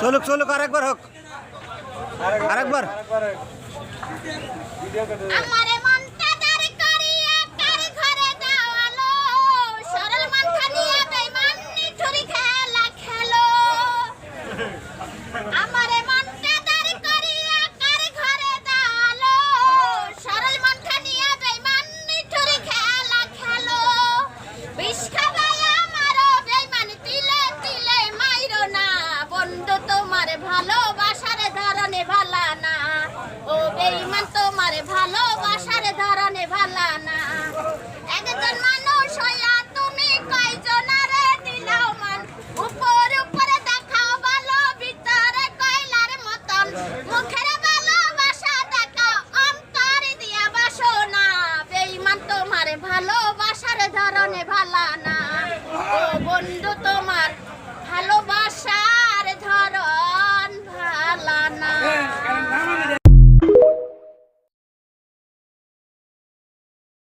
চলুক চলুক আরেকবার হোক আরেকবার আমারে মনটা দাঁড় করিয়া কার ঘরে দাওয়ালো সরল মন খানিয়া বেঈমান নিঠুরি খেলা খেলো আমারে মনটা দাঁড় করিয়া কার ঘরে দাওয়ালো সরল মন খানিয়া বেঈমান নিঠুরি খেলা খেলো বিষ খাওয়াই আমারো বেঈমান তিলে তিলে মাইরো না বন্ধু তোমার ভালোবাসার ধরনে ভালা না ও বেঈমান তোমার ভালোবাসার ধরনে ভালা না একজন মানুষ হইয়া তুমি কয়জনারে দিলাও মান উপরে উপরে দেখাও ভালো ভিতরে কয়লার মতন মুখের ভালোবাসা দেখাও অন্তর দিয়া বাসো না বেঈমান তোমার ভালোবাসার ধরনে ভালা না ও বন্ধু তোমার ভালোবাসার ধরন ভালা